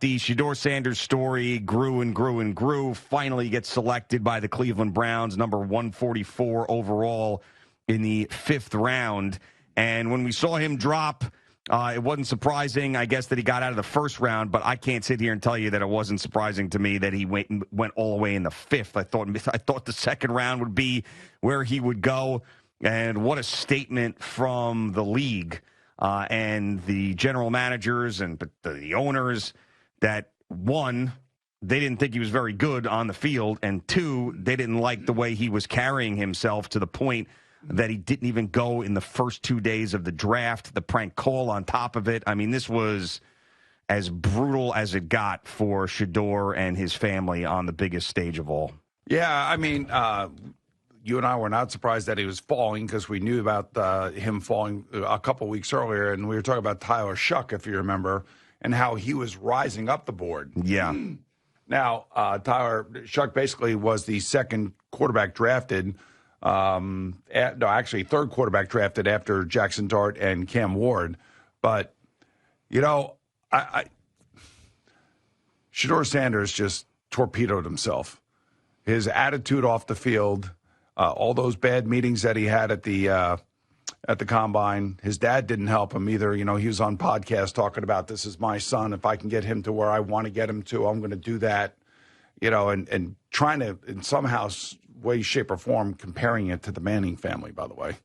the Shedeur Sanders story grew and grew and grew. Finally gets selected by the Cleveland Browns, number 144 overall in the 5th round. And when we saw him drop, it wasn't surprising, I guess, that he got out of the 1st round, but I can't sit here and tell you that it wasn't surprising to me that he went all the way in the 5th. I thought the 2nd round would be where he would go. And what a statement from the league and the general managers and the owners that, one, they didn't think he was very good on the field, and 2, they didn't like the way he was carrying himself to the point that he didn't even go in the first 2 days of the draft, the prank call on top of it. I mean, this was as brutal as it got for Shedeur and his family on the biggest stage of all. Yeah, I mean, you and I were not surprised that he was falling because we knew about him falling a couple weeks earlier, and we were talking about Tyler Shuck, if you remember, and how he was rising up the board. Yeah. Now, Tyler Shuck basically was the 2nd quarterback drafted, actually 3rd quarterback drafted after Jackson Dart and Cam Ward. But, you know, Shedeur Sanders just torpedoed himself. His attitude off the field, all those bad meetings that he had at the combine. His dad didn't help him either. You know, he was on podcast talking about, this is my son. If I can get him to where I want to get him to, I'm going to do that. You know, and trying to, in somehow, way, shape, or form, comparing it to the Manning family, by the way,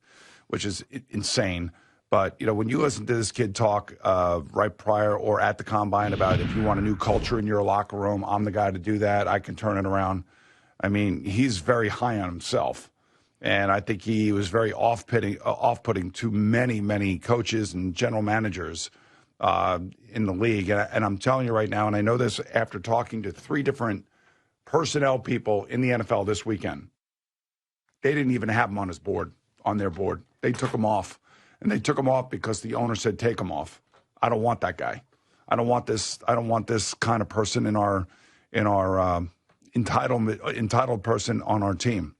which is insane. But, you know, when you listen to this kid talk right prior or at the combine about if you want a new culture in your locker room, I'm the guy to do that. I can turn it around. I mean, he's very high on himself. And I think he was very off-putting to many, many coaches and general managers in the league. And I'm telling you right now, and I know this after talking to 3 different personnel people in the NFL this weekend, they didn't even have him on their board. They took him off. And they took him off because the owner said, take him off. I don't want that guy. I don't want this kind of person in our entitled person on our team.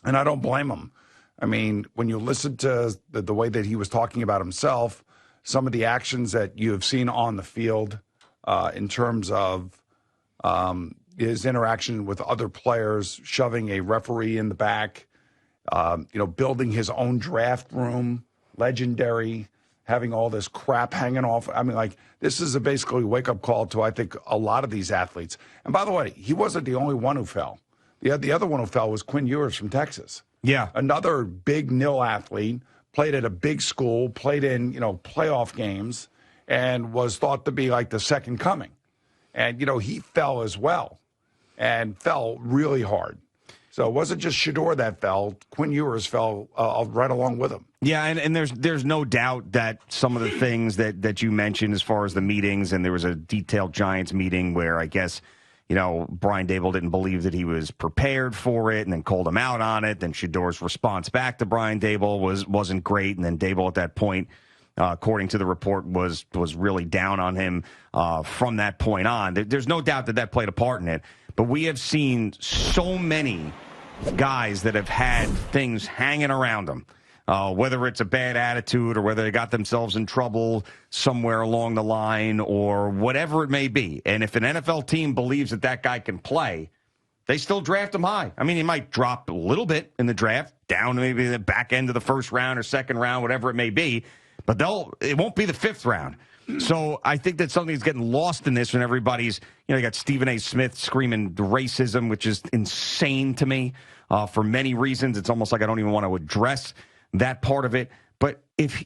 And I don't blame him. I mean, when you listen to the way that he was talking about himself, some of the actions that you have seen on the field in terms of his interaction with other players, shoving a referee in the back, building his own draft room, legendary, having all this crap hanging off. I mean, like, this is basically a wake-up call to, I think, a lot of these athletes. And by the way, he wasn't the only one who fell. The other one who fell was Quinn Ewers from Texas. Yeah. Another big nil athlete, played at a big school, played in, playoff games, and was thought to be like the second coming. And, he fell as well and fell really hard. So it wasn't just Shedeur that fell. Quinn Ewers fell right along with him. Yeah, and there's no doubt that some of the things that you mentioned as far as the meetings, and there was a detailed Giants meeting where I guess, Brian Daboll didn't believe that he was prepared for it and then called him out on it. Then Shedeur's response back to Brian Daboll wasn't great. And then Daboll at that point, according to the report, was really down on him from that point on. There's no doubt that played a part in it. But we have seen so many guys that have had things hanging around them, whether it's a bad attitude or whether they got themselves in trouble somewhere along the line or whatever it may be. And if an NFL team believes that guy can play, they still draft him high. I mean, he might drop a little bit in the draft, down to maybe the back end of the 1st round or 2nd round, whatever it may be, but it won't be the 5th round. So I think that something's getting lost in this when everybody's, you got Stephen A. Smith screaming racism, which is insane to me for many reasons. It's almost like I don't even want to address that part of it. But if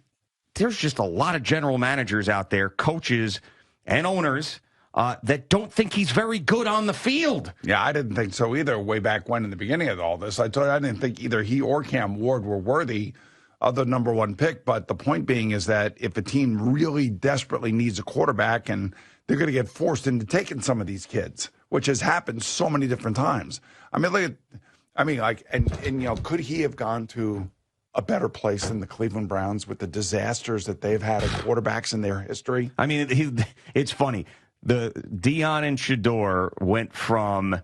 there's just a lot of general managers out there, coaches and owners that don't think he's very good on the field. Yeah, I didn't think so either way back when in the beginning of all this. I told you I didn't think either he or Cam Ward were worthy of the number 1 pick. But the point being is that if a team really desperately needs a quarterback, and they're going to get forced into taking some of these kids, which has happened so many different times. I mean, could he have gone to a better place than the Cleveland Browns with the disasters that they've had at quarterbacks in their history? I mean, it's funny. The Dion and Shedeur went from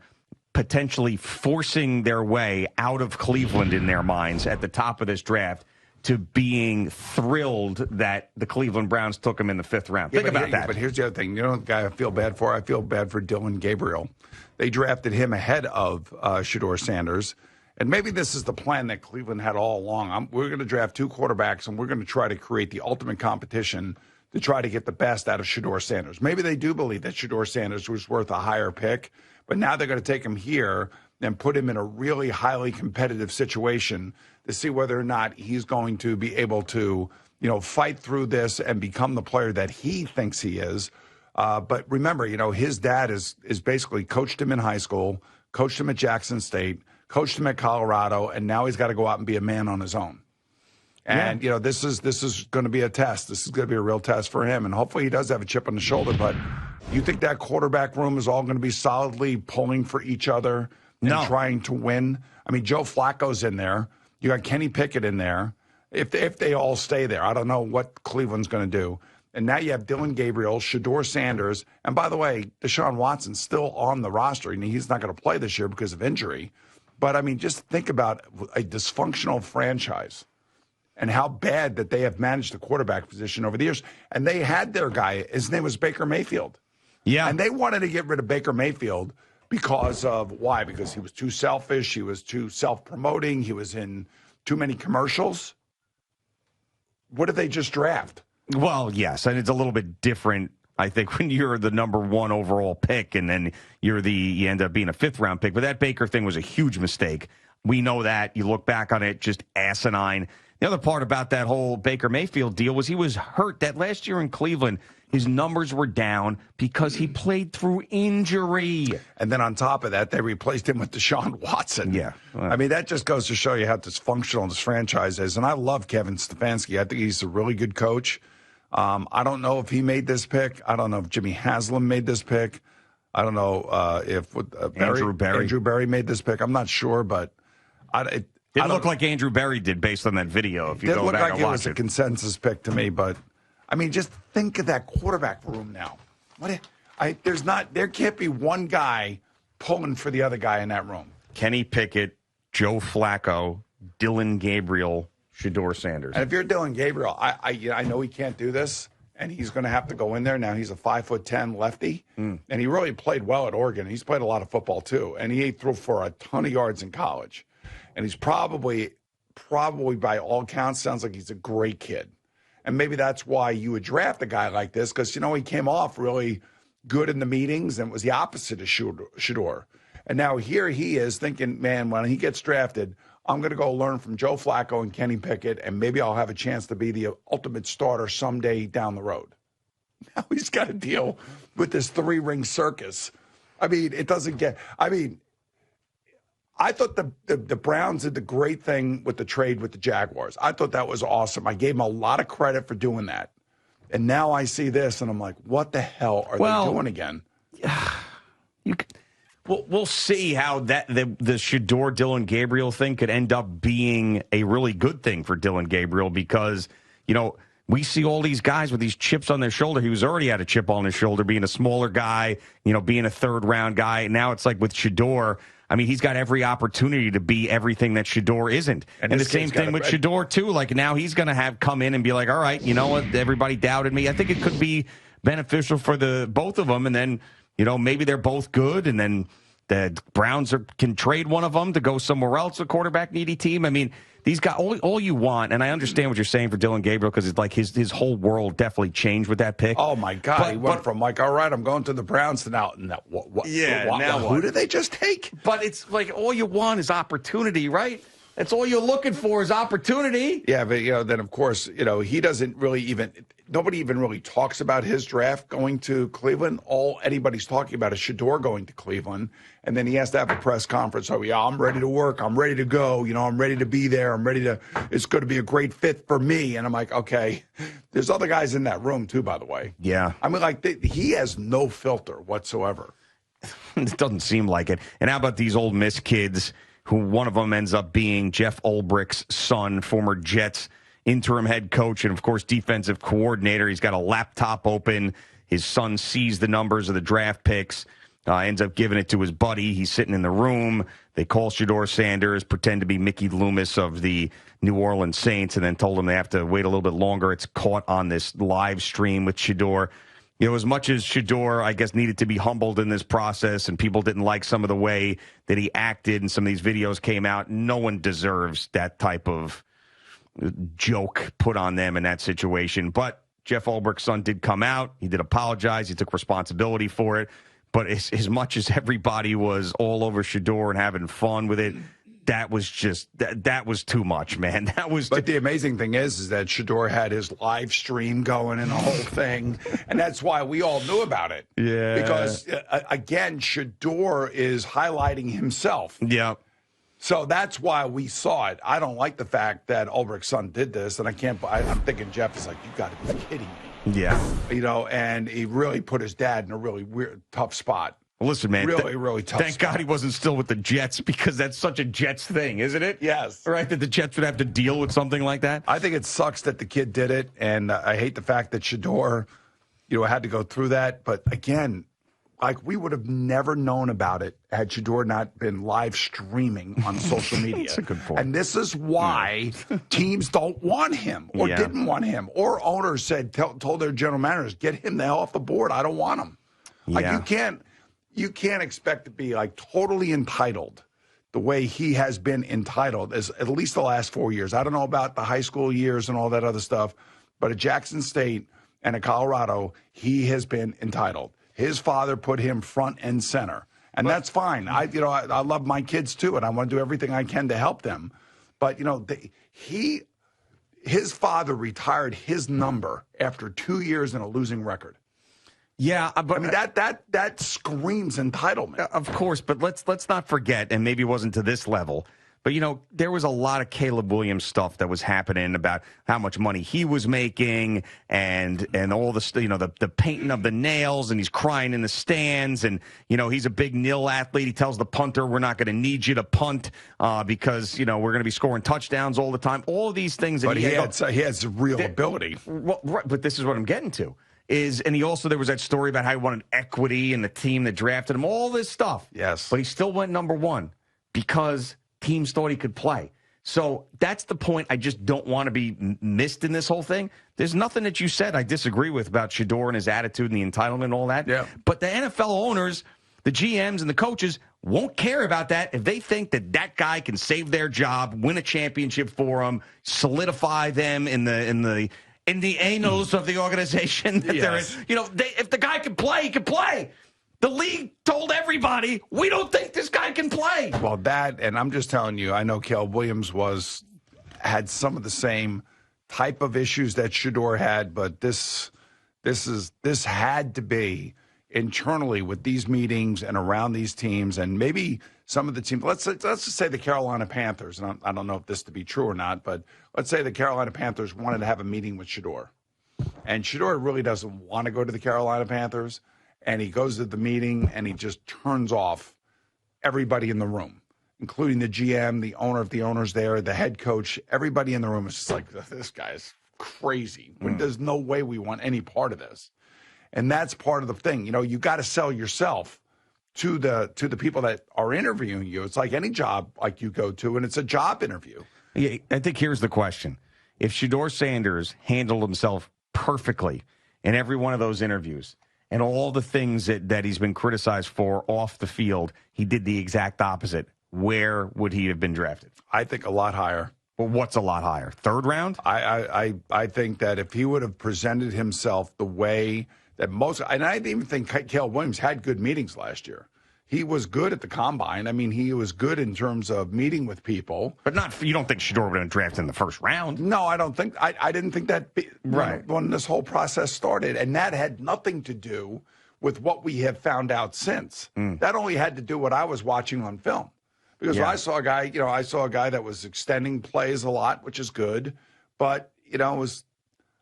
potentially forcing their way out of Cleveland in their minds at the top of this draft to being thrilled that the Cleveland Browns took him in the 5th round. Think about that. But here's the other thing. You know the guy I feel bad for? I feel bad for Dylan Gabriel. They drafted him ahead of Shedeur Sanders. And maybe this is the plan that Cleveland had all along. We're going to draft 2 quarterbacks, and we're going to try to create the ultimate competition to try to get the best out of Shedeur Sanders. Maybe they do believe that Shedeur Sanders was worth a higher pick, but now they're going to take him here and put him in a really highly competitive situation to see whether or not he's going to be able to, fight through this and become the player that he thinks he is. But remember, his dad is basically coached him in high school, coached him at Jackson State, coached him at Colorado, and now he's got to go out and be a man on his own. And, this is going to be a test. This is going to be a real test for him. And hopefully he does have a chip on the shoulder. But you think that quarterback room is all going to be solidly pulling for each other and trying to win? I mean, Joe Flacco's in there. You got Kenny Pickett in there. If they all stay there, I don't know what Cleveland's going to do. And now you have Dylan Gabriel, Shedeur Sanders. And by the way, Deshaun Watson's still on the roster. He's not going to play this year because of injury. But, I mean, just think about a dysfunctional franchise and how bad that they have managed the quarterback position over the years. And they had their guy. His name was Baker Mayfield. Yeah. And they wanted to get rid of Baker Mayfield because of why? Because he was too selfish. He was too self-promoting. He was in too many commercials. What did they just draft? Well, yes, and it's a little bit different, I think, when you're the number 1 overall pick and then you end up being a 5th round pick. But that Baker thing was a huge mistake. We know that. You look back on it, just asinine. The other part about that whole Baker Mayfield deal was he was hurt. That last year in Cleveland, his numbers were down because he played through injury. And then on top of that, they replaced him with Deshaun Watson. Yeah. I mean, that just goes to show you how dysfunctional this franchise is. And I love Kevin Stefanski. I think he's a really good coach. I don't know if he made this pick. I don't know if Jimmy Haslam made this pick. I don't know if Andrew Berry made this pick. I'm not sure, but it looked like Andrew Berry did based on that video. If you go back and watch it, it was a consensus pick to me. But I mean, just think of that quarterback room now. There can't be one guy pulling for the other guy in that room. Kenny Pickett, Joe Flacco, Dylan Gabriel, Shedeur Sanders. And if you're Dylan Gabriel, I know he can't do this, and he's going to have to go in there. Now he's a 5'10" lefty, and he really played well at Oregon. He's played a lot of football too, and he threw for a ton of yards in college. And he's probably by all counts sounds like he's a great kid. And maybe that's why you would draft a guy like this, because he came off really good in the meetings and was the opposite of Shedeur. And now here he is thinking, man, when he gets drafted, I'm going to go learn from Joe Flacco and Kenny Pickett, and maybe I'll have a chance to be the ultimate starter someday down the road. Now he's got to deal with this 3-ring circus. I mean, it doesn't get – I mean, I thought the Browns did the great thing with the trade with the Jaguars. I thought that was awesome. I gave them a lot of credit for doing that. And now I see this, and I'm like, what the hell are they doing again? We'll see how the Shedeur Dylan Gabriel thing could end up being a really good thing for Dylan Gabriel because, we see all these guys with these chips on their shoulder. He was already had a chip on his shoulder, being a smaller guy, being a 3rd-round guy. Now it's like with Shedeur, I mean, he's got every opportunity to be everything that Shedeur isn't. And the same thing with Shedeur, too. Like, now he's going to come in and be like, all right, you know what, everybody doubted me. I think it could be beneficial for both of them, and then, maybe they're both good, and then the Browns can trade one of them to go somewhere else, a quarterback-needy team. I mean, these guys, all you want, and I understand what you're saying for Dylan Gabriel because it's like his whole world definitely changed with that pick. Oh, my God. He went from like, all right, I'm going to the Browns to now what? Who did they just take? But it's like all you want is opportunity, right? That's all you're looking for is opportunity. Yeah, but, then, of course, he doesn't really nobody even really talks about his draft going to Cleveland. All anybody's talking about is Shedeur going to Cleveland. And then he has to have a press conference. Oh, yeah, I'm ready to work. I'm ready to go. I'm ready to be there. It's going to be a great fit for me. And I'm like, okay, there's other guys in that room too, by the way. Yeah. I mean, he has no filter whatsoever. It doesn't seem like it. And how about these Ole Miss kids who one of them ends up being Jeff Ulbricht's son, former Jets interim head coach and, of course, defensive coordinator. He's got a laptop open. His son sees the numbers of the draft picks. Ends up giving it to his buddy. He's sitting in the room. They call Shedeur Sanders, pretend to be Mickey Loomis of the New Orleans Saints, and then told him they have to wait a little bit longer. It's caught on this live stream with Shedeur. As much as Shedeur, I guess, needed to be humbled in this process, and people didn't like some of the way that he acted, and some of these videos came out, no one deserves that type of joke put on them in that situation. But Jeff Ulbricht's son did come out. He did apologize. He took responsibility for it. But as much as everybody was all over Shedeur and having fun with it, that was just that was too much, man. But the amazing thing is that Shedeur had his live stream going and the whole thing, and that's why we all knew about it. Yeah, because again, Shedeur is highlighting himself. Yeah. So that's why we saw it. I don't like the fact that Ulbricht's son did this, and I'm thinking Jeff is like, you got to be kidding me. Yeah. And he really put his dad in a really weird, tough spot. Listen, man. Really tough Thank spot. God he wasn't still with the Jets, because that's such a Jets thing, isn't it? Yes. Right, that the Jets would have to deal with something like that? I think it sucks that the kid did it, and I hate the fact that Shedeur, had to go through that. But again, like, we would have never known about it had Shedeur not been live streaming on social media. That's a good point. And this is why teams don't want him or didn't want him. Or owners told their general managers, get him the hell off the board. I don't want him. Like, you can't expect to be, like, totally entitled the way he has been entitled as at least the last 4 years. I don't know about the high school years and all that other stuff, but at Jackson State and at Colorado, he has been entitled. His father put him front and center, and that's fine. I love my kids too, and I want to do everything I can to help them. But his father retired his number after 2 years in a losing record. Yeah, but I mean that screams entitlement. Of course, but let's not forget, and maybe it wasn't to this level, but there was a lot of Caleb Williams stuff that was happening about how much money he was making, and all the painting of the nails, and he's crying in the stands, and he's a big nil athlete. He tells the punter, "We're not going to need you to punt because we're going to be scoring touchdowns all the time." All of these things, but he has real ability. Well, right, but this is what I'm getting to. And there was that story about how he wanted equity in the team that drafted him, all this stuff. Yes. But he still went number one because teams thought he could play. So that's the point I just don't want to be missed in this whole thing. There's nothing that you said I disagree with about Shedeur and his attitude and the entitlement and all that. Yeah. But the NFL owners, the GMs and the coaches won't care about that if they think that guy can save their job, win a championship for them, solidify them in the annals of the organization that they're in. If the guy can play, he can play. The league told everybody, we don't think this guy can play. Well, and I'm just telling you, I know Caleb Williams had some of the same type of issues that Shedeur had, but this had to be internally with these meetings and around these teams, and maybe some of the teams. Let's just say the Carolina Panthers, and I don't know if this to be true or not, but let's say the Carolina Panthers wanted to have a meeting with Shedeur, and Shedeur really doesn't want to go to the Carolina Panthers. And he goes to the meeting, and he just turns off everybody in the room, including the GM, the owner of the owners there, the head coach. Everybody in the room is just like, this guy's crazy. There's no way we want any part of this. And that's part of the thing. You got to sell yourself to the people that are interviewing you. It's like any job like you go to, and it's a job interview. Yeah, I think here's the question. If Shedeur Sanders handled himself perfectly in every one of those interviews, and all the things that he's been criticized for off the field, he did the exact opposite, where would he have been drafted? I think a lot higher. Well, what's a lot higher? Third round? I think that if he would have presented himself the way that and I even think Caleb Williams had good meetings last year. He was good at the combine. I mean, he was good in terms of meeting with people. But you don't think Shedeur would have been drafted in the first round? No, I don't think. I didn't think that right when this whole process started. And that had nothing to do with what we have found out since. That only had to do with what I was watching on film. Because I saw a guy that was extending plays a lot, which is good. But, it was,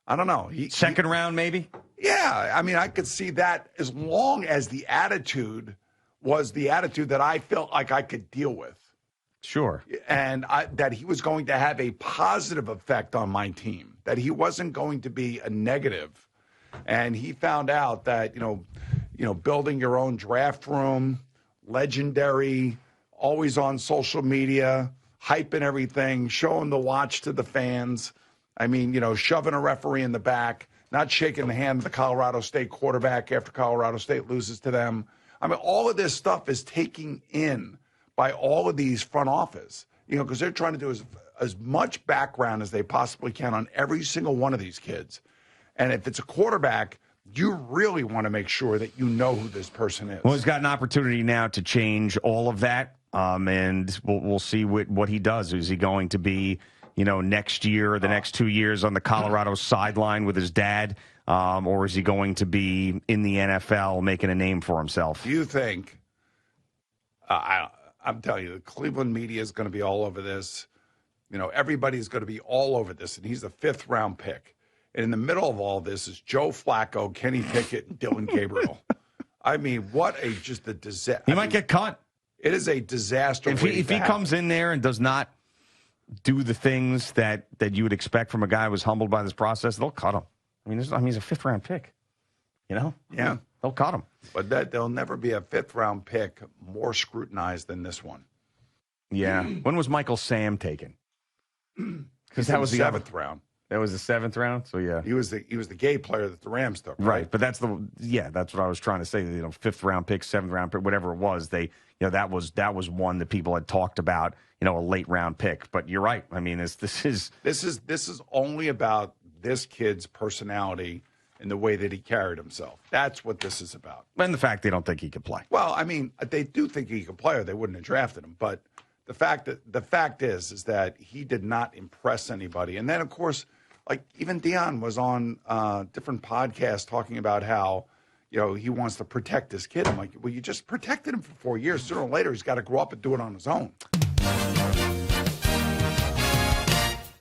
I don't know. Second round, maybe? Yeah. I mean, I could see that as long as the attitude was the attitude that I felt like I could deal with. Sure. And that he was going to have a positive effect on my team, that he wasn't going to be a negative. And he found out that, building your own draft room, legendary, always on social media, hyping everything, showing the watch to the fans. I mean, shoving a referee in the back, not shaking the hand of the Colorado State quarterback after Colorado State loses to them. I mean, all of this stuff is taken in by all of these front office, because they're trying to do as much background as they possibly can on every single one of these kids. And if it's a quarterback, you really want to make sure that you know who this person is. Well, he's got an opportunity now to change all of that, and we'll see what he does. Is he going to be, next year or the next 2 years on the Colorado sideline with his dad, or is he going to be in the NFL making a name for himself? Do you think, I'm telling you, the Cleveland media is going to be all over this. Everybody's going to be all over this, and he's a 5th-round pick. And in the middle of all this is Joe Flacco, Kenny Pickett, and Dylan Gabriel. I mean, what just a disaster. He might get cut. It is a disaster. If he comes in there and does not do the things that you would expect from a guy who was humbled by this process, they'll cut him. I mean, he's a 5th-round pick. Yeah. They'll cut him. But there'll never be a 5th-round pick more scrutinized than this one. Yeah. When was Michael Sam taken? Because that was the 7th round. That was the 7th round, so yeah. He was the gay player that the Rams took. Right, but that's what I was trying to say. 5th-round pick, 7th-round pick, whatever it was. That was one that people had talked about. A late-round pick. But you're right. I mean, this is only about this kid's personality and the way that he carried himself. That's what this is about. And the fact they don't think he could play. Well, I mean, they do think he could play, or they wouldn't have drafted him. But the fact is that he did not impress anybody. And then, of course, like even Deion was on different podcasts talking about how, he wants to protect this kid. I'm like, well, you just protected him for 4 years. Sooner or later, he's got to grow up and do it on his own.